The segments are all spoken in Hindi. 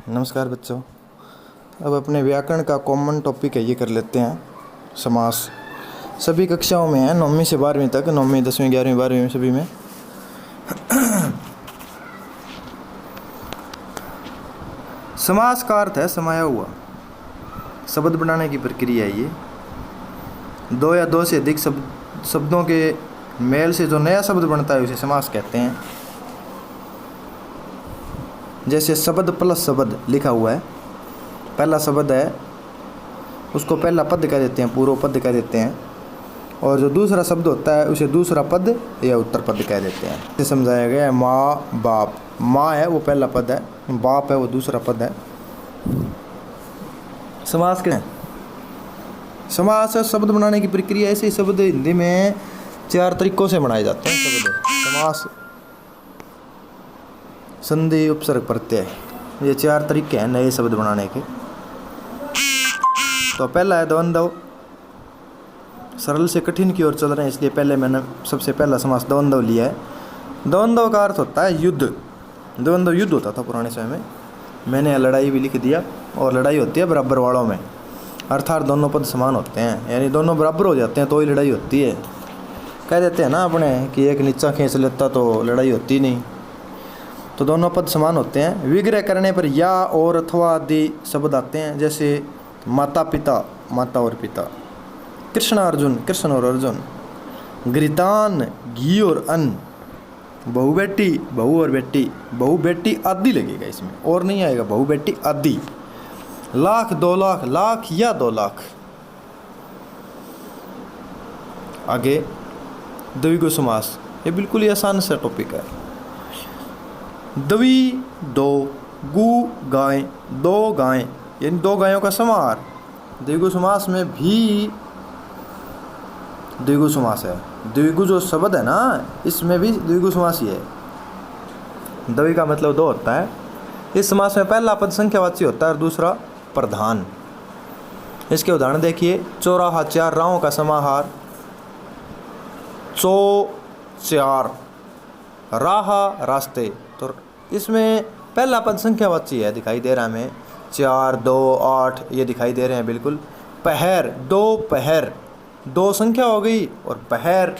नमस्कार बच्चों। अब अपने व्याकरण का कॉमन टॉपिक है, ये कर लेते हैं समास। सभी कक्षाओं में है, 9वीं से 12वीं तक, 9वीं 10वीं 11वीं 12वीं में, सभी में। समास का अर्थ है समाया हुआ। शब्द बनाने की प्रक्रिया है ये। दो या दो से अधिक शब्दों के मेल से जो नया शब्द बनता है उसे समास कहते हैं। जैसे शब्द प्लस शब्द लिखा हुआ है, पहला शब्द है उसको पहला पद कह देते हैं, पूर्व पद कह देते हैं, और जो दूसरा शब्द होता है उसे दूसरा पद या उत्तर पद कह देते हैं। इसे समझाया गया है माँ बाप। माँ है वो पहला पद है, बाप है वो दूसरा पद है। समास क्या है? समास शब्द बनाने की प्रक्रिया। ऐसे शब्द हिंदी में 4 तरीकों से बनाए जाते हैं शब्द। समास, संधि, उपसर्ग, प्रत्यय, ये 4 तरीके हैं नए शब्द बनाने के। तो पहला है द्वंद्व। सरल से कठिन की ओर चल रहे हैं, इसलिए पहले मैंने सबसे पहला समास द्वंद्व लिया है। द्वंद्व का अर्थ होता है युद्ध। द्वंद्व युद्ध होता था पुराने समय में। मैंने लड़ाई भी लिख दिया, और लड़ाई होती है बराबर वालों में, अर्थात दोनों पद समान होते हैं, यानी दोनों बराबर हो जाते हैं तो ही लड़ाई होती है। कह देते हैं ना अपने कि एक नीचा खींच लेता तो लड़ाई होती नहीं। तो दोनों पद समान होते हैं। विग्रह करने पर या और अथवा आदि शब्द आते हैं, जैसे माता पिता, माता और पिता। कृष्ण अर्जुन, कृष्ण और अर्जुन। घृतान, घी और अन्न। बहु बेटी, बहू और बेटी। बहु बेटी आदि लगेगा इसमें, और नहीं आएगा। बहु बेटी आदि। लाख, 2 लाख, लाख या 2 लाख। आगे द्विगु समास। ये बिल्कुल ही आसान सा टॉपिक है। द्वि 2, गु गाय, 2 गाय, यानी 2 गायों का समाहार। द्विगु समास में भी द्विगु समास है। द्विगु जो शब्द है ना, इसमें भी द्विगु समास ही है। द्वि का मतलब 2 होता है। इस समास में पहला पद संख्यावाची होता है और दूसरा प्रधान। इसके उदाहरण देखिए। चौराहा, 4 राहों का समाहार। चौ 4, राह रास्ते। तो इसमें पहला पद संख्यावाची है, दिखाई दे रहा है हमें। 4, 2, 8 ये दिखाई दे रहे हैं बिल्कुल। पहर, 2 पहर, 2 संख्या हो गई, और पहर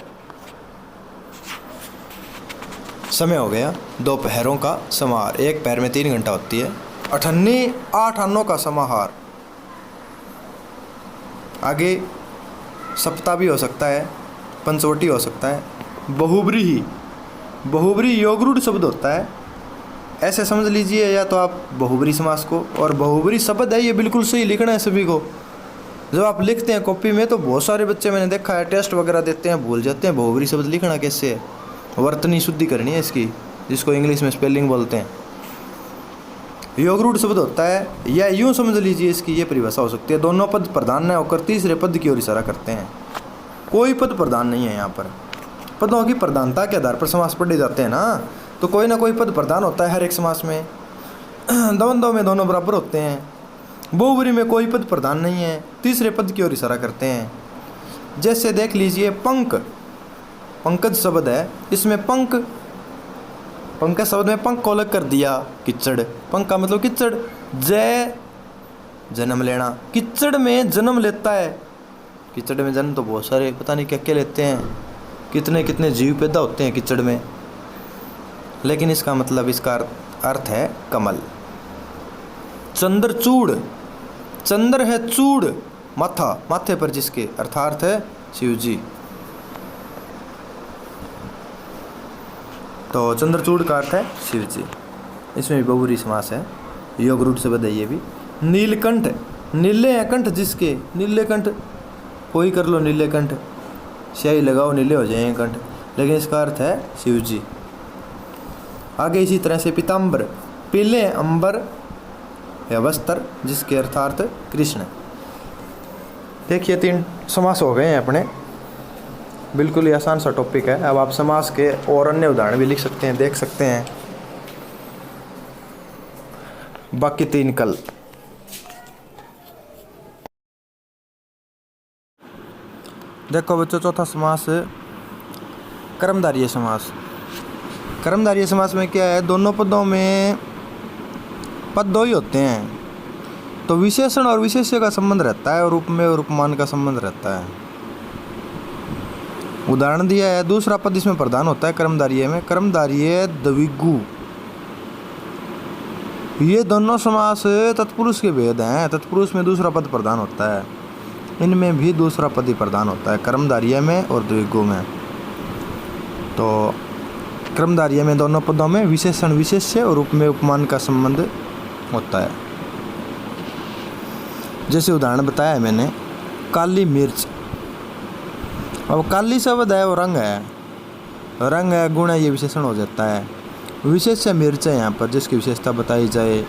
समय हो गया। 2 पहरों का समाहार। एक पहर में 3 घंटा होती है। अठन्नी, 8 अन्नों का समाहार। आगे सप्ताह भी हो सकता है, पंचवटी हो सकता है। बहुब्रीही, बहुब्री योगरूढ़ शब्द होता है, ऐसे समझ लीजिए, या तो आप बहुब्री समास को। और बहुब्री शब्द है, ये बिल्कुल सही लिखना है सभी को। जब आप लिखते हैं कॉपी में तो बहुत सारे बच्चे मैंने देखा है टेस्ट वगैरह देते हैं, भूल जाते हैं बहुब्री शब्द लिखना कैसे है। वर्तनी शुद्धि करनी है इसकी, जिसको इंग्लिश में स्पेलिंग बोलते हैं। योगरूढ़ शब्द होता है, या यूँ समझ लीजिए इसकी ये परिभाषा हो सकती है। दोनों पद प्रधान न होकर तीसरे पद की ओर इशारा करते हैं। कोई पद प्रधान नहीं है यहाँ पर। पदों की प्रधानता के आधार पर समास पढ़े जाते हैं ना, तो कोई ना कोई पद प्रधान होता है हर एक समास में। द्वंद्व में दोनों बराबर होते हैं। बहुब्री में कोई पद प्रधान नहीं है, तीसरे पद की ओर इशारा करते हैं। जैसे देख लीजिए पंक, पंकज शब्द है, इसमें पंक, पंकज शब्द में पंक को अलग कर दिया। किच्चड़, पंक का मतलब किच्चड़। जय, जन्म लेना, किच्चड़ में जन्म लेता है। किच्चड़ में जन्म तो बहुत सारे पता नहीं क्या क्या लेते हैं, कितने कितने जीव पैदा होते हैं किच्चड़ में, लेकिन इसका मतलब, इसका अर्थ है कमल। चंद्रचूड़, चंद्र है चूड़ माथा, माथे पर जिसके, अर्थात है शिव जी। तो चंद्रचूड़ का अर्थ है शिव जी। इसमें भी बहुब्री समास है, योगरूढ़ शब्द है ये भी। नीलकंठ, नीले हैं कंठ जिसके, नीले कंठ कोई कर लो, नीले कंठ, स्याही लगाओ नीले हो जाएंगे कंठ, लेकिन इसका अर्थ है शिव जी। आगे इसी तरह से पीताम्बर, पीले अंबर या वस्त्र जिसके, अर्थात कृष्ण। देखिए 3 समास हो गए हैं अपने। बिल्कुल ही आसान सा टॉपिक है। अब आप समास के और अन्य उदाहरण भी लिख सकते हैं, देख सकते हैं। बाकी 3 कल। देखो बच्चों, चौथा समास कर्मधारय समास। कर्मधारय समास में क्या है, दोनों पदों में पद दो ही होते हैं, तो विशेषण और विशेष्य का संबंध रहता है और उपमेय और उपमान का संबंध रहता है। उदाहरण दिया है, दूसरा पद इसमें प्रधान होता है कर्मधारय में, कर्मधारय द्विगु। ये दोनों समास तत्पुरुष के भेद हैं। तत्पुरुष में दूसरा पद प्रधान होता है, इनमें भी दूसरा पद ही प्रधान होता है, कर्मधारय में और द्विगु में। तो कर्मधारय में दोनों पदों में विशेषण विशेष्य और उपमेय उपमान का संबंध होता है। जैसे उदाहरण बताया है मैंने, काली मिर्च। अब काली शब्द है वो रंग है, रंग है, गुण है, ये विशेषण हो जाता है। विशेष्य मिर्च है यहाँ पर जिसकी विशेषता बताई जाए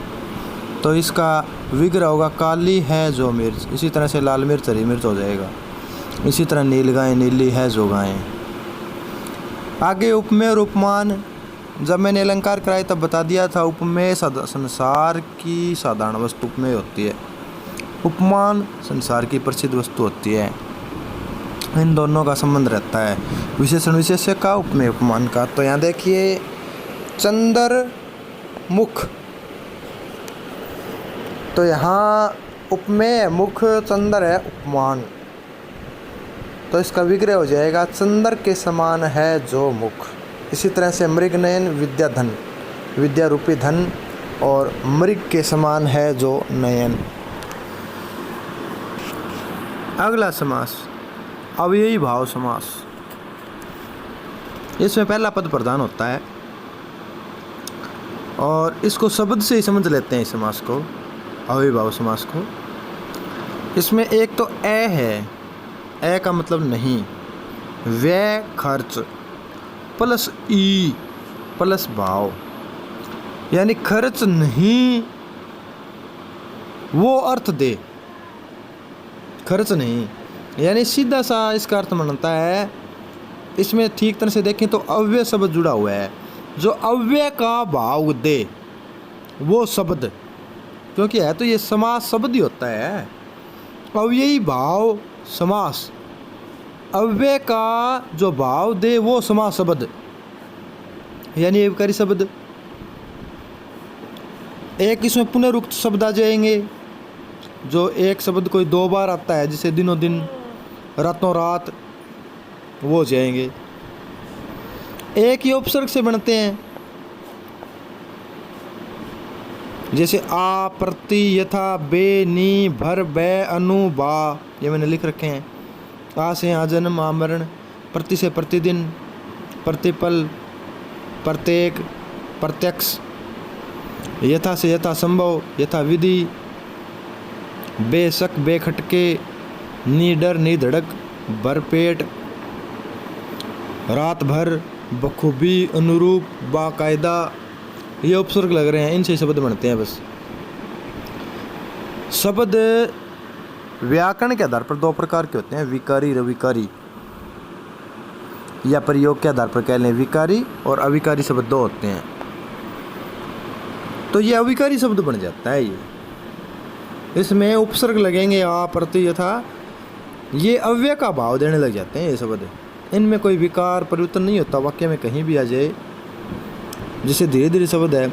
तो इसका विग्रह होगा काली है जो मिर्च। इसी तरह से लाल मिर्च हरी मिर्च हो जाएगा। इसी तरह नील गाय नीली है जो गायें। आगे उपमेय और उपमान, जब मैंने अलंकार कराई तब बता दिया था, उपमेय संसार की साधारण वस्तु उपमेय होती है, उपमान संसार की प्रसिद्ध वस्तु होती है। इन दोनों का संबंध रहता है, विशेषण विशेष्य का, उपमेय उपमान का। तो यहाँ देखिए, चंद्र मुख, तो यहाँ उपमेय मुख, चंद्र है उपमान, तो इसका विग्रह हो जाएगा चंद्र के समान है जो मुख। इसी तरह से मृगनयन विद्या धन, विद्या रूपी धन, और मृग के समान है जो नयन। अगला समास अव्ययी भाव समास। इसमें पहला पद प्रधान होता है और इसको शब्द से ही समझ लेते हैं इस समास को, अव्ययी भाव समास को। इसमें एक तो ए है, ए का मतलब नहीं, व्यय खर्च प्लस ई प्लस भाव, यानी खर्च नहीं वो अर्थ दे, खर्च नहीं, यानी सीधा सा इसका अर्थ बनता है। इसमें ठीक तरह से देखें तो अव्यय शब्द जुड़ा हुआ है, जो अव्यय का भाव दे वो शब्द, क्योंकि है तो ये समास शब्द ही होता है। अव्ययी भाव समास, अव्यय का जो भाव दे वो समास शब्द, यानी अविकारी शब्द। एक इसमें पुनरुक्त शब्द आ जाएंगे, जो एक शब्द कोई दो बार आता है, जिसे दिनों दिन रातों रात, वो हो जाएंगे। एक ही उपसर्ग से बनते हैं, जैसे आ, प्रति, यथा, बे, नी, भर, बै, अनु, बा, ये मैंने लिख रखे हैं। आ से आजन्म, आमरण, प्रति से प्रतिदिन, प्रतिपल, प्रत्येक, प्रत्यक्ष, यथा से यथा संभव, यथा विधि, बेशक, बेखटके, निडर, निधड़क, भरपेट, रात भर, बखूबी, अनुरूप, बाकायदा, ये उपसर्ग लग रहे हैं, इनसे शब्द बनते हैं। बस शब्द व्याकरण के आधार पर दो प्रकार के होते हैं, विकारी, रविकारी, या प्रयोग के आधार पर कह लें विकारी और अविकारी शब्द दो होते हैं। तो ये अविकारी शब्द बन जाता है। ये इसमें उपसर्ग लगेंगे आ, प्रति, यथा, ये अव्यय का भाव देने लग जाते हैं ये शब्द। इनमें कोई विकार परिवर्तन नहीं होता, वाक्य में कहीं भी आ जाए। जैसे धीरे धीरे शब्द है,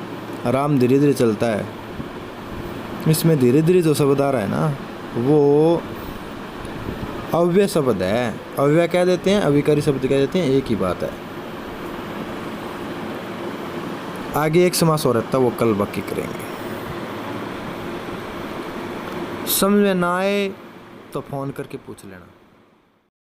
राम धीरे धीरे चलता है, इसमें धीरे धीरे जो शब्द आ रहा है ना, वो अव्यय शब्द है। अव्यय कह देते हैं, अविकारी शब्द कह देते हैं, एक ही बात है। आगे एक समास और रहता है, वो कल बाकी करेंगे। समझ में ना आए तो फ़ोन करके पूछ लेना।